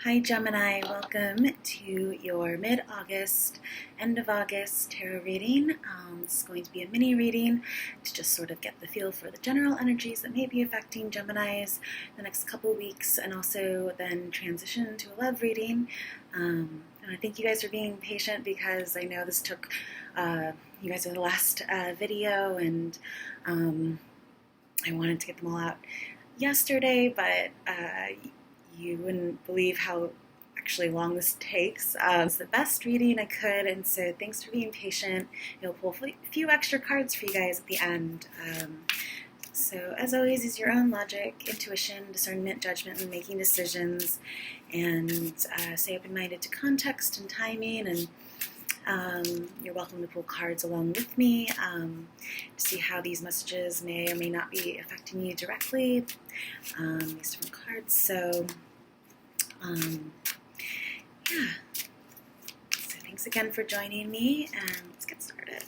Hi Gemini, welcome to your mid-August, end of August tarot reading. This is going to be a mini reading to just sort of get the feel for the general energies that may be affecting Geminis the next couple weeks, and also then transition to a love reading. And I thank you guys for being patient because I know this took, you guys are the last video, and I wanted to get them all out yesterday, but you wouldn't believe how actually long this takes. It's the best reading I could, and so thanks for being patient. You'll pull a few extra cards for you guys at the end. So as always, use your own logic, intuition, discernment, judgment when making decisions, and stay open-minded to context and timing, and you're welcome to pull cards along with me to see how these messages may or may not be affecting you directly. These different cards. So, yeah. So thanks again for joining me, and let's get started.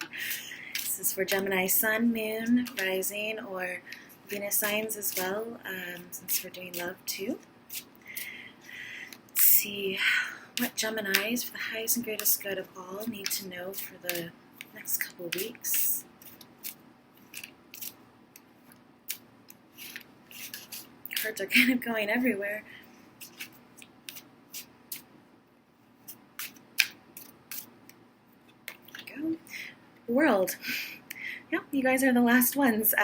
This is for Gemini Sun, Moon, Rising, or Venus signs as well, since we're doing love too. Let's see what Geminis, for the highest and greatest good of all, need to know for the next couple weeks. Cards are kind of going everywhere. There we go. World. Yep, you guys are the last ones.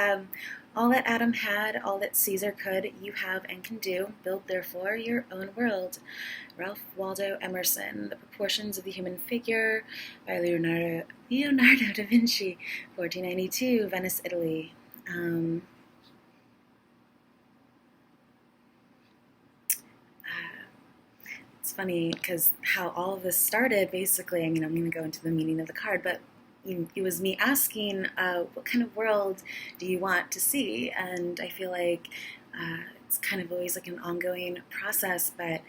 All that Adam had, all that Caesar could, you have and can do. Build, therefore, your own world. Ralph Waldo Emerson, The Proportions of the Human Figure, by Leonardo da Vinci, 1492, Venice, Italy. It's funny because how all of this started, basically, I mean, I'm going to go into the meaning of the card, but it was me asking, what kind of world do you want to see? And I feel like it's kind of always like an ongoing process, but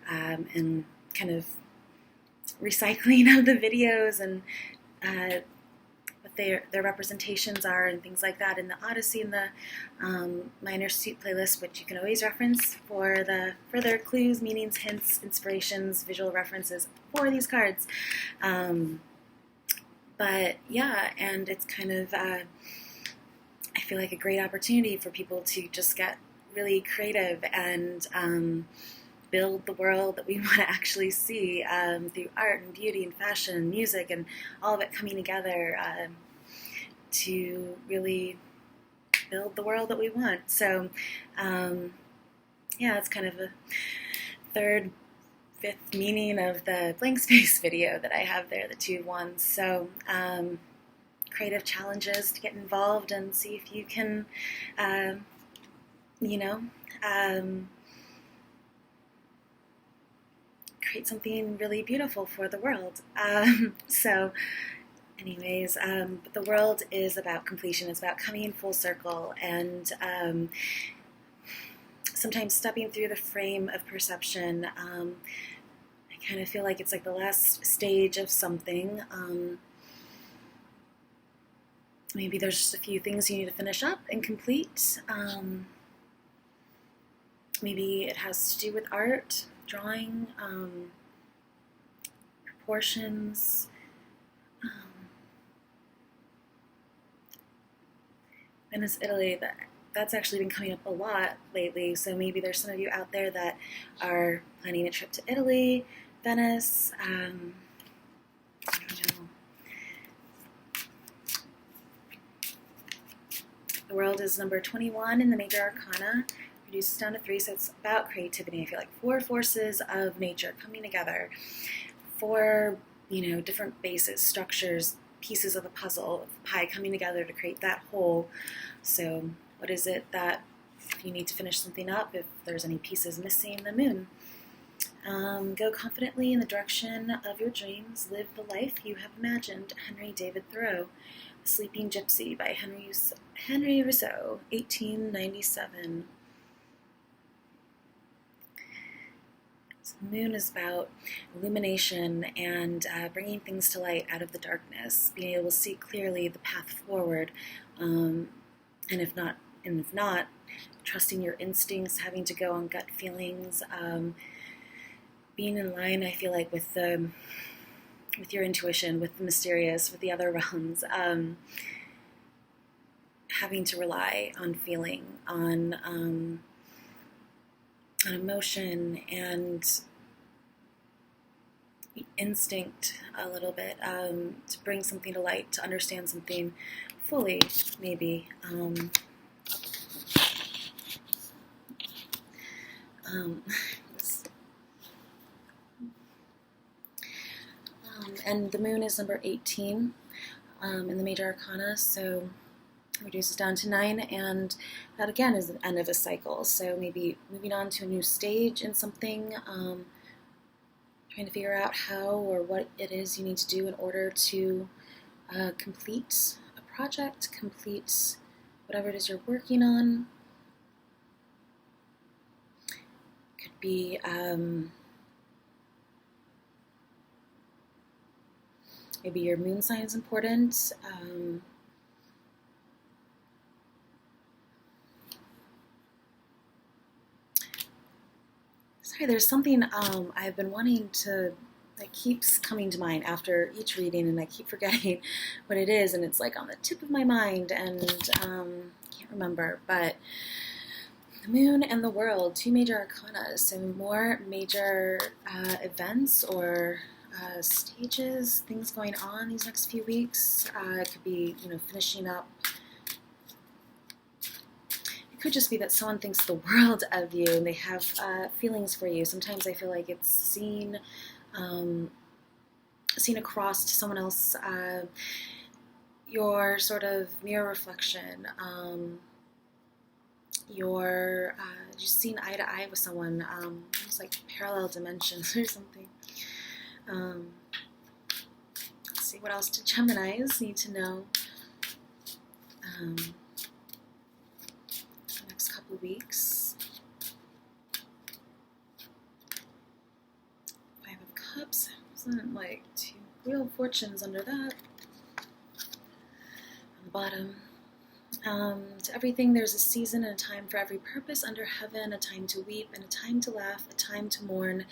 and kind of recycling of the videos and what their representations are and things like that in the Odyssey and the Minor Suit playlist, which you can always reference for the further clues, meanings, hints, inspirations, visual references for these cards. But yeah, and it's kind of, I feel like a great opportunity for people to just get really creative and build the world that we want to actually see through art and beauty and fashion and music and all of it coming together to really build the world that we want. So yeah, it's kind of a fifth meaning of the blank space video that I have there, the 2 of Wands. So creative challenges to get involved and see if you can, create something really beautiful for the world. So anyways, but the world is about completion. It's about coming full circle and sometimes stepping through the frame of perception. I kind of feel like it's like the last stage of something. Maybe there's just a few things you need to finish up and complete. Maybe it has to do with art, drawing, proportions. Venice, Italy, that's actually been coming up a lot lately, so maybe there's some of you out there that are planning a trip to Italy, Venice, I don't know. The world is number 21 in the major arcana, reduces down to 3, so it's about creativity. I feel like 4 forces of nature coming together, 4, different bases, structures, pieces of the puzzle, of the pie coming together to create that whole. So what is it that if you need to finish something up, if there's any pieces missing? The moon. Go confidently in the direction of your dreams. Live the life you have imagined. Henry David Thoreau. The Sleeping Gypsy by Henry Rousseau, 1897. So the moon is about illumination and bringing things to light out of the darkness, being able to see clearly the path forward, and if not, trusting your instincts, having to go on gut feelings, being in line, I feel like, with the with your intuition, with the mysterious, with the other realms, having to rely on feeling, on emotion and instinct a little bit, to bring something to light, to understand something fully, maybe. And the moon is number 18 in the major arcana, so reduces down to 9, and that again is the end of a cycle. So maybe moving on to a new stage in something, trying to figure out how or what it is you need to do in order to complete a project, complete whatever it is you're working on. Could be maybe your moon sign is important. Sorry, there's something I've been wanting to, that keeps coming to mind after each reading, and I keep forgetting what it is, and it's like on the tip of my mind, and can't remember. But the moon and the world, 2 major arcana, so more major events or stages, things going on these next few weeks. It could be, finishing up. It could just be that someone thinks the world of you and they have feelings for you. Sometimes I feel like it's seen across to someone else, your sort of mirror reflection, your just seeing eye to eye with someone, almost like parallel dimensions or something. Let's see, what else do Geminis need to know the next couple weeks? 5 of Cups. Wasn't like 2 Wheel of Fortunes under that. On the bottom. To everything, there's a season and a time for every purpose under heaven, a time to weep and a time to laugh, a time to mourn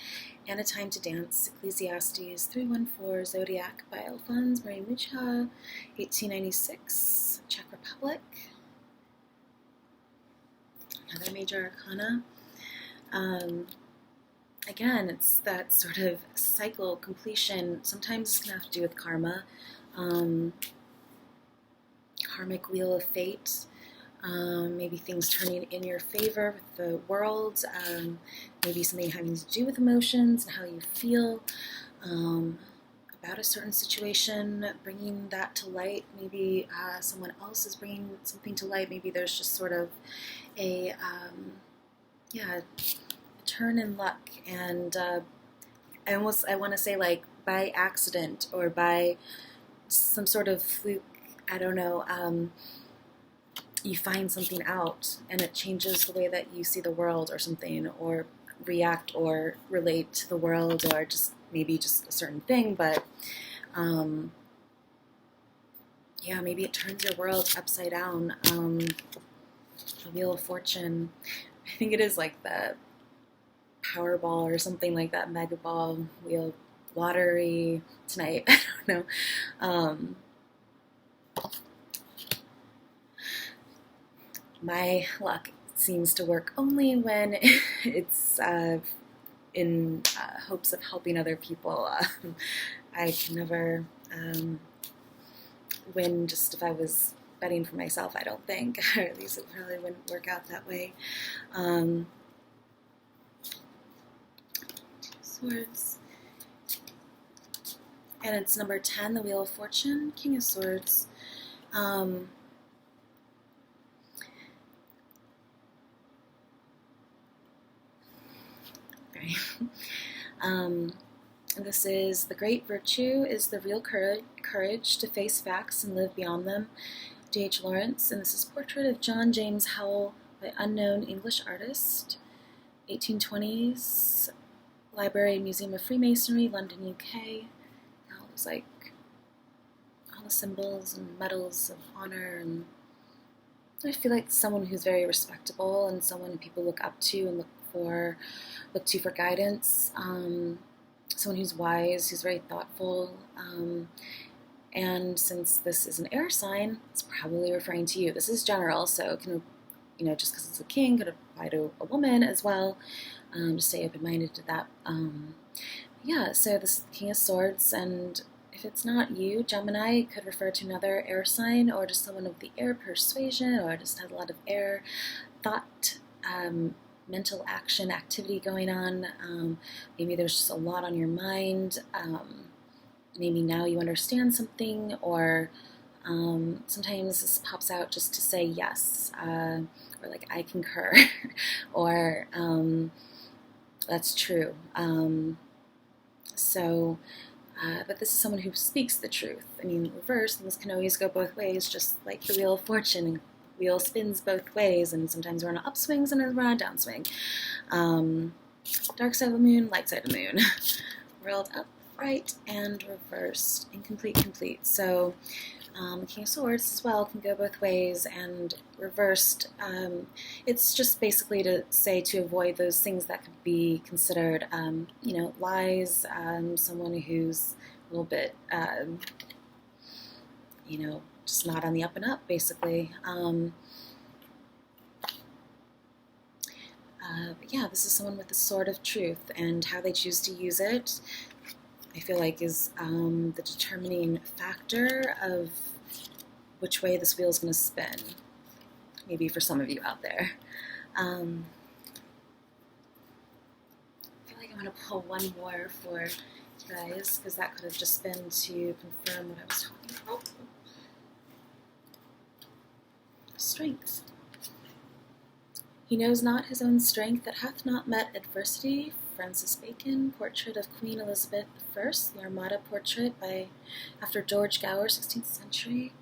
and a time to dance. Ecclesiastes 3:14, Zodiac by Alphonse Marie Mucha, 1896, Czech Republic. Another major arcana. Again, it's that sort of cycle completion. Sometimes it's going to have to do with karma. Karmic wheel of fate, maybe things turning in your favor with the world, maybe something having to do with emotions and how you feel about a certain situation, bringing that to light. Maybe someone else is bringing something to light. Maybe there's just sort of a turn in luck, and I want to say like by accident or by some sort of fluke. I don't know, you find something out and it changes the way that you see the world or something, or react or relate to the world, or just maybe just a certain thing, but maybe it turns your world upside down. The Wheel of Fortune, I think it is like the Powerball or something like that, Mega Ball, Wheel Lottery tonight, I don't know. My luck seems to work only when it's in hopes of helping other people. I can never win just if I was betting for myself, I don't think, or at least it probably wouldn't work out that way. Swords. And it's number 10, the Wheel of Fortune, King of Swords. This is the great virtue is the real courage to face facts and live beyond them. D.H. Lawrence, and this is Portrait of John James Howell by unknown English artist, 1820s, Library and Museum of Freemasonry, London, UK. Now it was like all the symbols and medals of honor, and I feel like someone who's very respectable and someone people look up to and look look to for guidance. Someone who's wise, who's very thoughtful. And since this is an air sign, it's probably referring to you. This is general, so it can, just because it's a king, could apply to a woman as well. Just stay open-minded to that. So this is the King of Swords, and if it's not you, Gemini, it could refer to another air sign, or just someone of the air persuasion, or just has a lot of air thought, mental action, activity going on. Maybe there's just a lot on your mind. Maybe now you understand something, or sometimes this pops out just to say yes, or like I concur, or that's true. But this is someone who speaks the truth. I mean, reverse, things can always go both ways, just like the Wheel of Fortune. Wheel spins both ways, and sometimes we're on an upswing, sometimes we're on a downswing. Dark side of the moon, light side of the moon. World up, right, and reversed, incomplete, complete. So the King of Swords as well can go both ways, and reversed, it's just basically to say to avoid those things that could be considered, lies, someone who's a little bit, just not on the up and up, basically. This is someone with the sword of truth, and how they choose to use it, I feel like, is the determining factor of which way this wheel is going to spin, maybe for some of you out there. I feel like I'm going to pull one more for you guys, because that could have just been to confirm what I was talking about. Strength. He knows not his own strength that hath not met adversity. Francis Bacon, portrait of Queen Elizabeth I, the Armada portrait after George Gower, 16th century.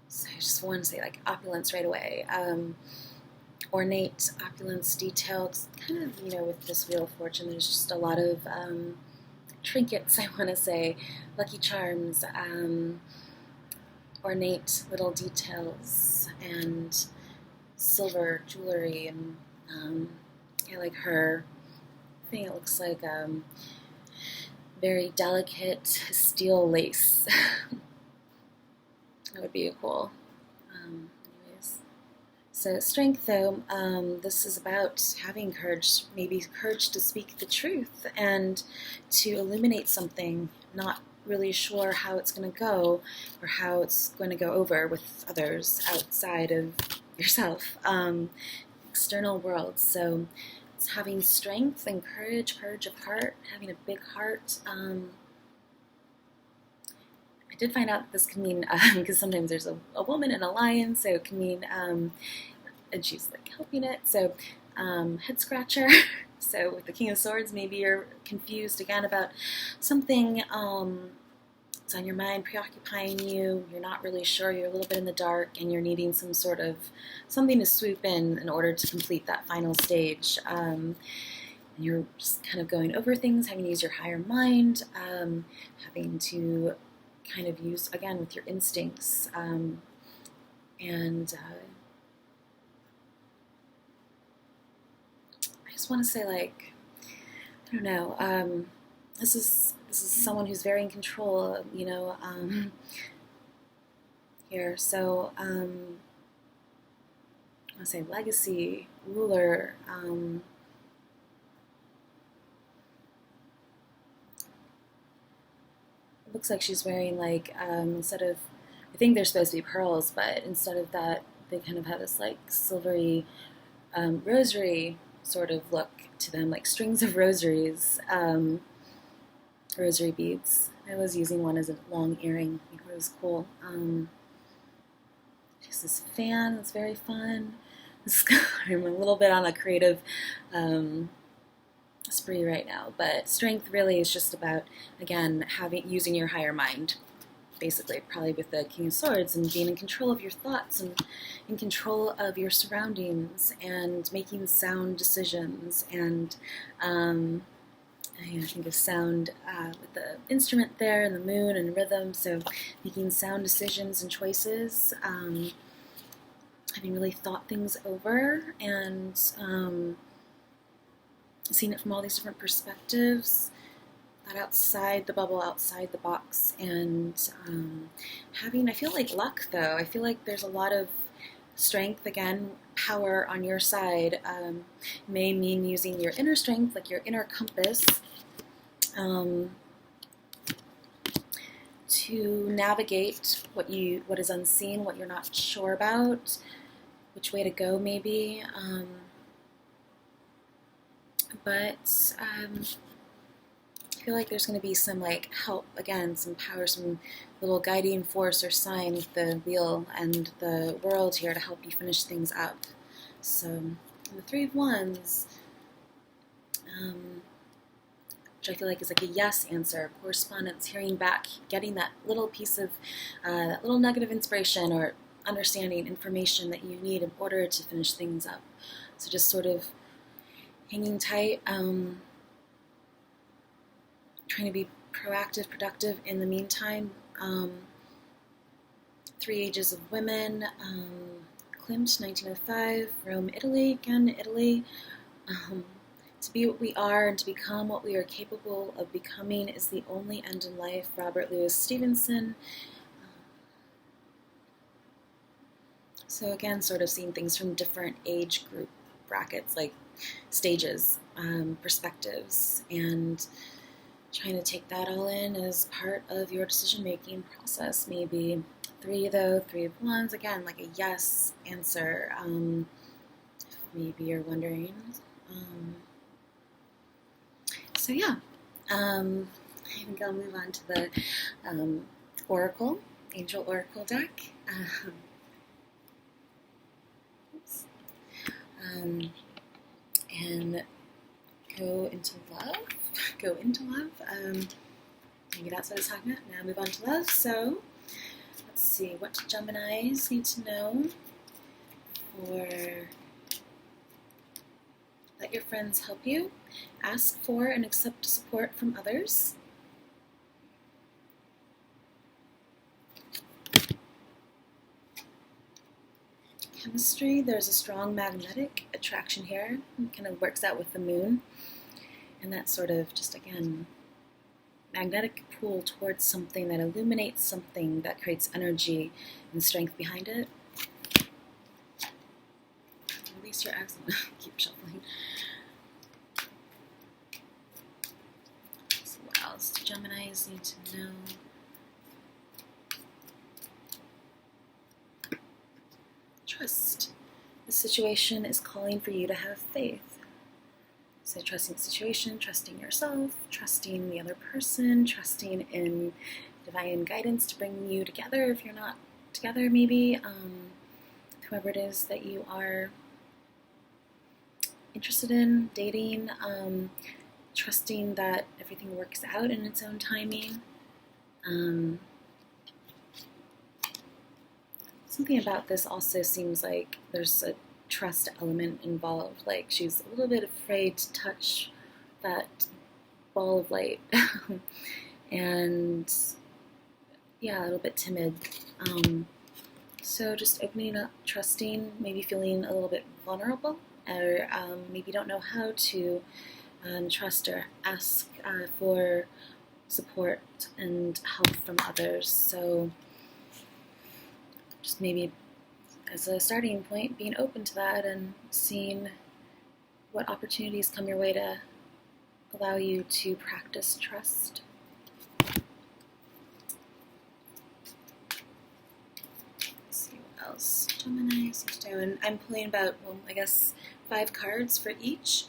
So I just want to say, like, opulence right away. Ornate opulence, detailed, kind of, with this Wheel of Fortune, there's just a lot of trinkets, I want to say, lucky charms, ornate little details, and silver jewelry, and like her thing, it looks like very delicate steel lace. That would be cool. Anyways, so strength, though, this is about having courage, maybe courage to speak the truth and to illuminate something, not really sure how it's going to go or how it's going to go over with others outside of yourself, external world. So it's having strength and courage of heart, having a big heart. I did find out that this can mean, because sometimes there's a woman and a lion, so it can mean, and she's like helping it, so head scratcher. So with the King of Swords, maybe you're confused again about something that's on your mind, preoccupying you, you're not really sure, you're a little bit in the dark, and you're needing some sort of something to swoop in order to complete that final stage. And you're just kind of going over things, having to use your higher mind, having to kind of use, again, with your instincts, I just want to say, like, I don't know, this is someone who's very in control, here. So I want to say legacy, ruler. It looks like she's wearing, like, instead of, I think they're supposed to be pearls, but instead of that, they kind of have this, like, silvery rosary sort of look to them, like strings of rosaries, rosary beads. I was using one as a long earring. I think it was cool. Just this fan that's very fun. I'm a little bit on a creative spree right now, but strength really is just about, again, using your higher mind, basically, probably with the King of Swords, and being in control of your thoughts and in control of your surroundings and making sound decisions. And I think of sound with the instrument there and the moon and rhythm, so making sound decisions and choices, having really thought things over, and seeing it from all these different perspectives, that outside the bubble, outside the box, and having, I feel like luck though. I feel like there's a lot of strength, again, power on your side. May mean using your inner strength, like your inner compass, to navigate what is unseen, what you're not sure about, which way to go maybe. But I feel like there's going to be some like help, again, some power, some little guiding force or sign with the wheel and the world here to help you finish things up. So the Three of Wands, which I feel like is like a yes answer, correspondence, hearing back, getting that little piece of, that little nugget of inspiration or understanding, information that you need in order to finish things up. So just sort of hanging tight, trying to be proactive, productive in the meantime. Three Ages of Women, Klimt, 1905, Rome, Italy, again, Italy. To be what we are and to become what we are capable of becoming is the only end in life, Robert Louis Stevenson. So again, sort of seeing things from different age group brackets, like stages, perspectives, and trying to take that all in as part of your decision-making process, maybe. Three of Wands, again, like a yes answer. Maybe you're wondering. So yeah, I think I'll move on to the Oracle, Angel Oracle deck. And go into love. Maybe that's what I was talking about. Now move on to love. So let's see, what do Geminis need to know for let your friends help you, ask for and accept support from others, chemistry, there's a strong magnetic attraction here. It kind of works out with the moon, and that's sort of just, again, magnetic pull towards something that illuminates something that creates energy and strength behind it. Release your accent. Keep shuffling. So what else do Geminis need to know? Trust. The situation is calling for you to have faith. So trusting the situation, trusting yourself, trusting the other person, trusting in divine guidance to bring you together if you're not together, maybe. Whoever it is that you are interested in dating, trusting that everything works out in its own timing. Something about this also seems like there's a trust element involved, like she's a little bit afraid to touch that ball of light and yeah, a little bit timid. So just opening up, trusting, maybe feeling a little bit vulnerable, or maybe don't know how to trust or ask for support and help from others. So just maybe as a starting point, being open to that and seeing what opportunities come your way to allow you to practice trust. Let's see what else Gemini is doing. I'm pulling about, well, I guess 5 cards for each,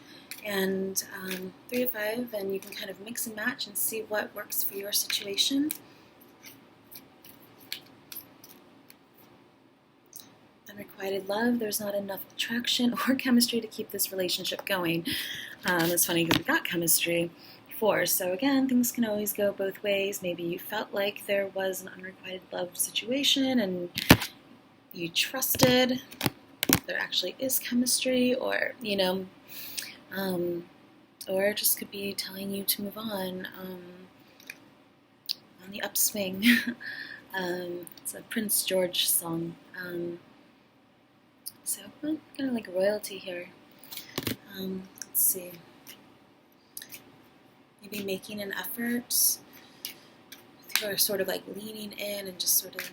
and 3 of 5, and you can kind of mix and match and see what works for your situation. Unrequited love, there's not enough attraction or chemistry to keep this relationship going. It's funny because we got chemistry before, so again, things can always go both ways. Maybe you felt like there was an unrequited love situation and you trusted there actually is chemistry, or, you know, or it just could be telling you to move on the upswing. It's a Prince George song. So kind of like royalty here. Let's see. maybe making an effort, or sort of like leaning in and just sort of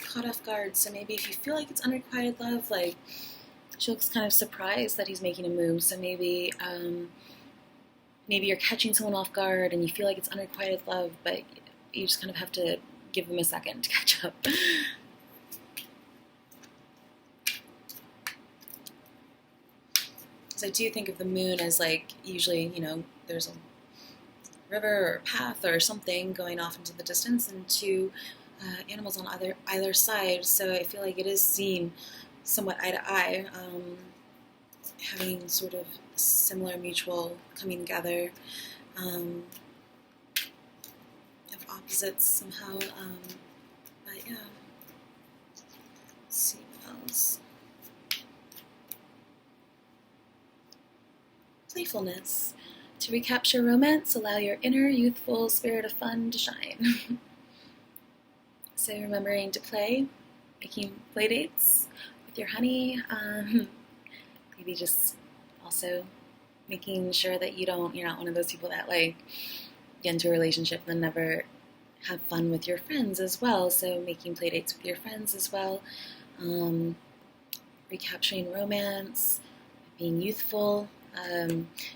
caught off guard. So maybe if you feel like it's unrequited love, like she looks kind of surprised that he's making a move. So maybe maybe you're catching someone off guard and you feel like it's unrequited love, but you just kind of have to give them a second to catch up. So I do think of the moon as like, usually, you know, there's a river or path or something going off into the distance, and two animals on either side. So I feel like it is seen somewhat eye to eye, having sort of similar mutual coming together of opposites somehow. But yeah, let's see what else. Playfulness. To recapture romance, allow your inner youthful spirit of fun to shine. So remembering to play, making play dates with your honey, maybe just also making sure that you're not one of those people that like get into a relationship and then never have fun with your friends as well. So making play dates with your friends as well, recapturing romance, being youthful. I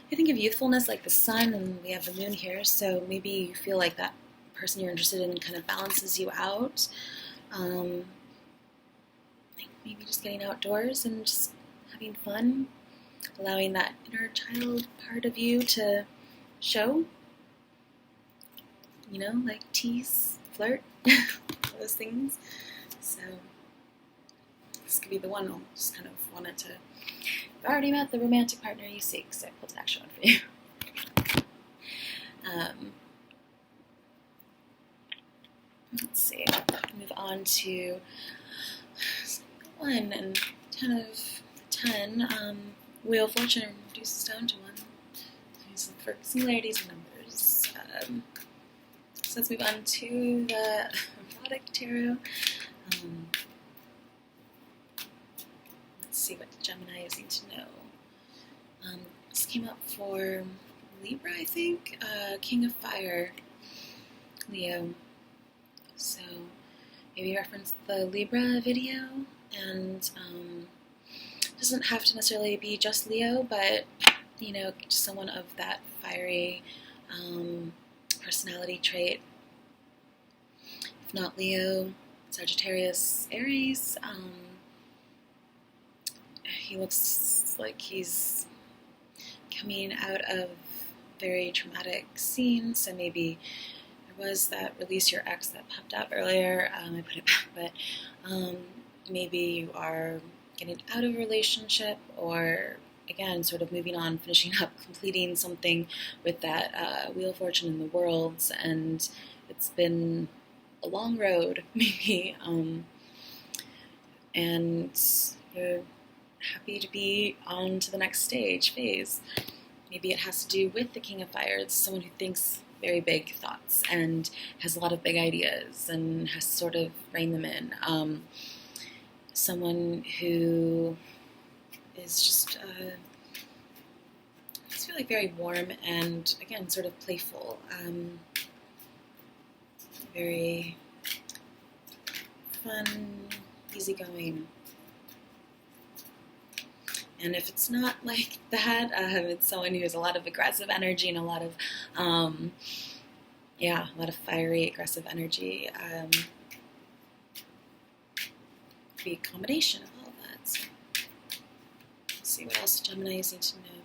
think of youthfulness like the sun, and we have the moon here, so maybe you feel like that person you're interested in kind of balances you out. Maybe just getting outdoors and just having fun, allowing that inner child part of you to show, like tease, flirt, those things. So this could be the one I'll just kind of wanted to. You've already met the romantic partner you seek, so I pulled an extra one for you. Let's see. Move on to 1 and 10 of 10. Wheel of Fortune reduces down to 1. Use for similarities and numbers. So let's move on to the erotic tarot. Let's see what Gemini is need to know. This came up for Libra, I think. King of Fire, Leo. So maybe reference the Libra video, and doesn't have to necessarily be just Leo, but just someone of that fiery personality trait. If not Leo, Sagittarius, Aries. He looks like he's coming out of very traumatic scene, so maybe there was that release your ex that popped up earlier. I put it back, but maybe you are getting out of a relationship, or again, sort of moving on, finishing up, completing something with that Wheel of Fortune in the world, and it's been a long road, maybe, and you're happy to be on to the next phase. Maybe it has to do with the King of Fire. It's someone who thinks very big thoughts and has a lot of big ideas and has to sort of rein them in. Someone who is just, I just feel like very warm and, again, sort of playful. Very fun, easygoing. And if it's not like that, it's someone who has a lot of aggressive energy and a lot of, a lot of fiery, aggressive energy. Be a combination of all that. So let's see what else Geminis need to know.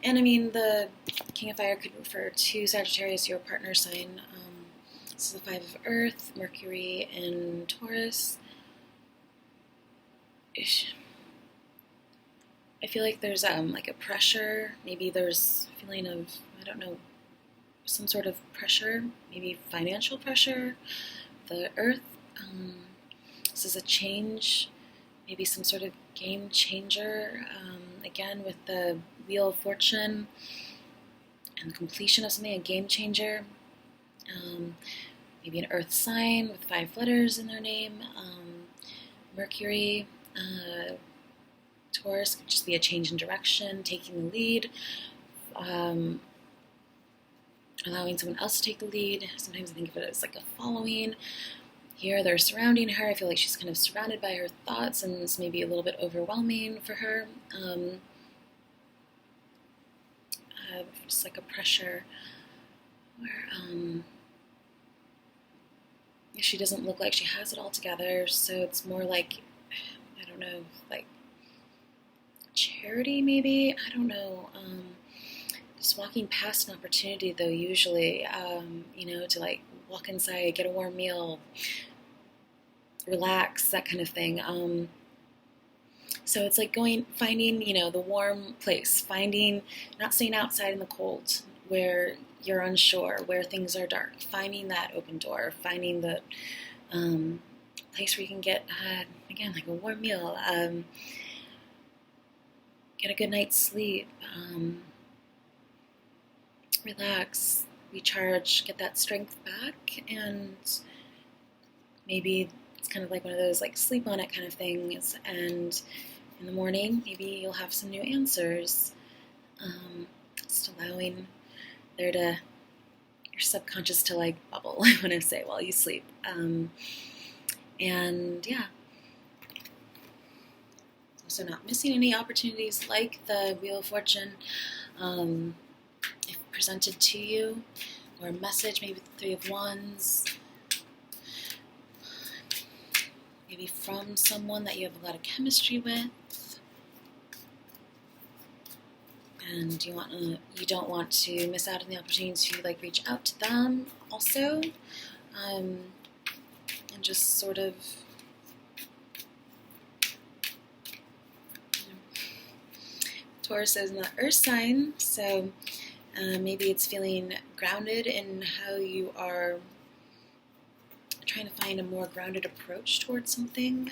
And I mean, the King of Fire could refer to Sagittarius, your partner sign. This is the 5 of Earth, Mercury in Taurus. I feel like there's like a pressure. Maybe there's a feeling of, I don't know, some sort of pressure, maybe financial pressure. The Earth, this is a change, maybe some sort of game changer. Again, with the Wheel of Fortune and the completion of something, a game changer. Maybe an Earth sign with 5 letters in their name. Mercury, Taurus could just be a change in direction, taking the lead. allowing someone else to take the lead. Sometimes I think of it as like a following. Here they're surrounding her. I feel like she's kind of surrounded by her thoughts, and it's maybe a little bit overwhelming for her. Just like a pressure where she doesn't look like she has it all together. So it's more like, I don't know, like charity maybe? I don't know. Just walking past an opportunity though, usually, to like walk inside, get a warm meal, relax, that kind of thing. So it's like finding, the warm place, not staying outside in the cold where you're unsure, where things are dark, finding that open door, finding the place where you can get, again, like a warm meal, get a good night's sleep, relax, recharge, get that strength back, and maybe it's kind of like one of those like sleep on it kind of things, and in the morning maybe you'll have some new answers. Just allowing your subconscious to like bubble, I want to say, while you sleep. And yeah, also not missing any opportunities like the Wheel of Fortune, if presented to you, or a message, maybe the Three of Wands, maybe from someone that you have a lot of chemistry with, and you don't want to miss out on the opportunity to like reach out to them also, and just sort of Taurus is an earth sign, so maybe it's feeling grounded in how you are trying to find a more grounded approach towards something.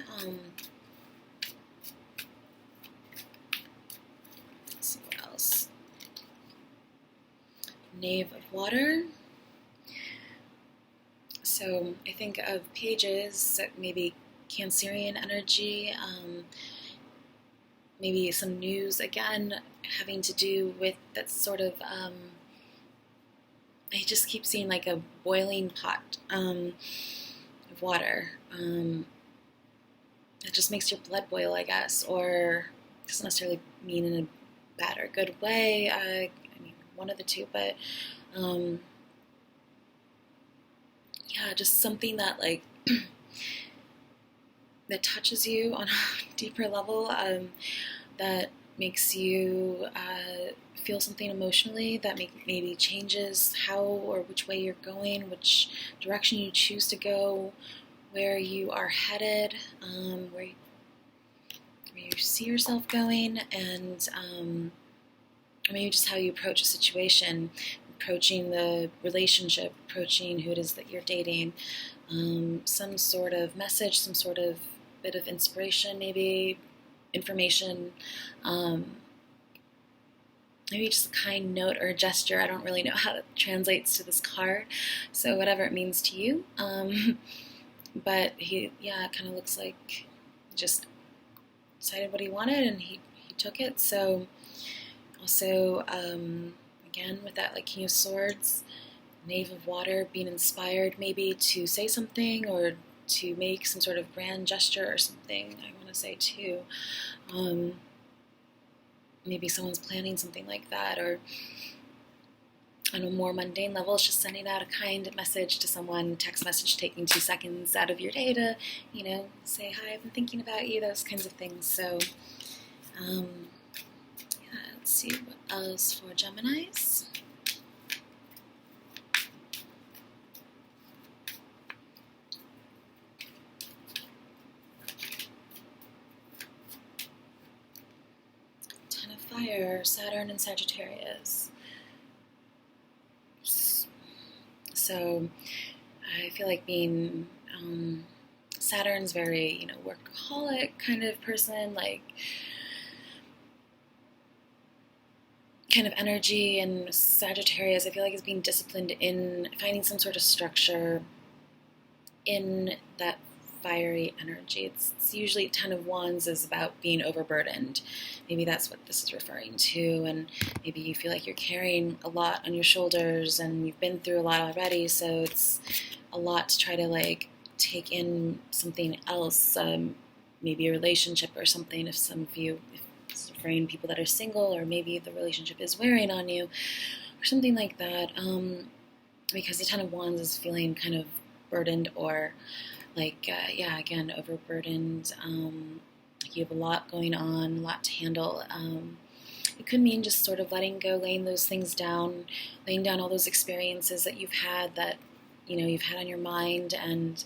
Let's see what else. Knave of Water. So I think of pages, maybe Cancerian energy, maybe some news, again, having to do with that sort of, I just keep seeing like a boiling pot of water. It just makes your blood boil, I guess, or doesn't necessarily mean in a bad or good way. I mean, one of the two, but yeah, just something that like that touches you on a deeper level, that makes you feel something emotionally, that maybe changes how or which way you're going, which direction you choose to go, where you are headed, where you see yourself going, and maybe just how you approach a situation, approaching the relationship, approaching who it is that you're dating, some sort of message, some sort of bit of inspiration, maybe information, maybe just a kind note or a gesture. I don't really know how it translates to this card, so whatever it means to you. But it kind of looks like just decided what he wanted and he took it. So also, again, with that like King of Swords, Knave of Water, being inspired maybe to say something or to make some sort of grand gesture or something, I want to say too. Maybe someone's planning something like that, or on a more mundane level, it's just sending out a kind message to someone, text message taking 2 seconds out of your day to, say, hi, I've been thinking about you, those kinds of things. So, let's see what else for Geminis. Ten of Fire, Saturn and Sagittarius. So I feel like being Saturn's very, workaholic kind of person, like kind of energy, and Sagittarius I feel like is being disciplined in finding some sort of structure in that fiery energy. It's usually Ten of Wands is about being overburdened. Maybe that's what this is referring to, and maybe you feel like you're carrying a lot on your shoulders and you've been through a lot already, so it's a lot to try to like take in something else, maybe a relationship or something. If some of you, if it's referring to people that are single, or maybe the relationship is wearing on you or something like that, because the Ten of Wands is feeling kind of burdened, or like, yeah, again, overburdened. Like you have a lot going on, a lot to handle. It could mean just sort of letting go, laying those things down, laying down all those experiences that you've had, that you've had on your mind, and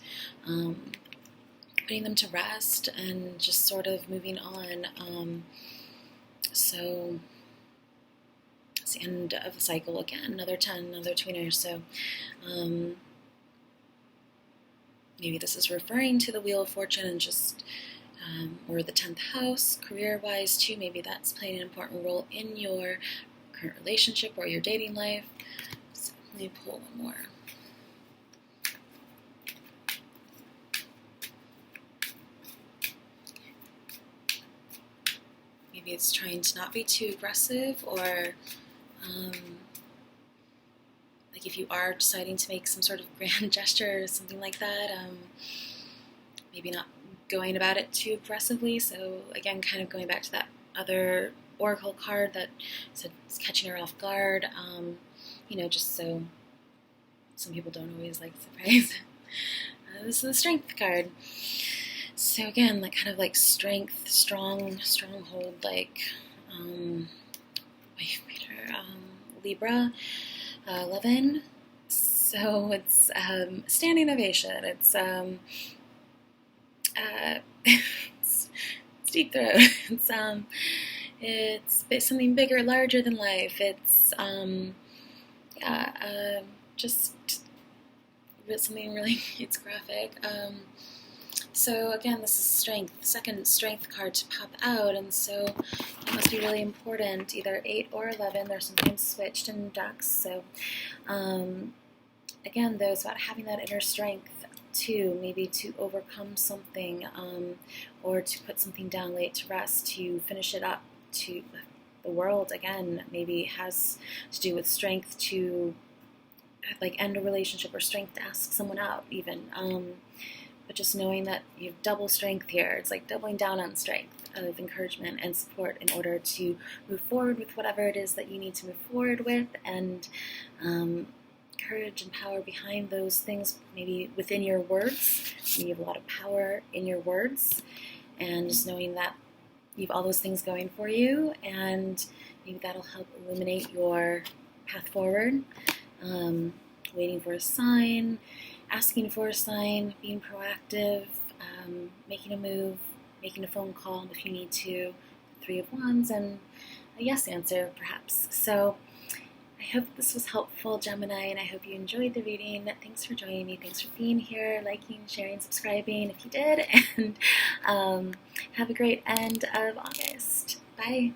putting them to rest and just sort of moving on. So it's the end of the cycle again, another 10, another tweener. So maybe this is referring to the Wheel of Fortune and just, or the 10th house, career-wise too. Maybe that's playing an important role in your current relationship or your dating life. So let me pull one more. Maybe it's trying to not be too aggressive, or like if you are deciding to make some sort of grand gesture or something like that, maybe not going about it too aggressively. So again, kind of going back to that other oracle card that said it's catching her off guard, just so some people don't always like surprise. This is the Strength card. So again, like kind of like strength, stronghold, like Libra, 11. So it's standing ovation. It's it's deep throat. It's something bigger, larger than life. It's just something really. It's graphic. So again, this is strength, second strength card to pop out, and so it must be really important, either 8 or 11. They're sometimes switched in decks. So again, though, it's about having that inner strength too, maybe to overcome something, or to put something down, lay it to rest, to finish it up. To the world, again, maybe has to do with strength to like end a relationship, or strength to ask someone out even. But just knowing that you have double strength here. It's like doubling down on strength of encouragement and support in order to move forward with whatever it is that you need to move forward with, and courage and power behind those things, maybe within your words. You have a lot of power in your words, and just knowing that you have all those things going for you, and maybe that'll help illuminate your path forward. Waiting for a sign, asking for a sign, being proactive, making a move, making a phone call if you need to, 3 of Wands, and a yes answer perhaps. So I hope this was helpful, Gemini, and I hope you enjoyed the reading. Thanks for joining me. Thanks for being here, liking, sharing, subscribing if you did, and have a great end of August. Bye.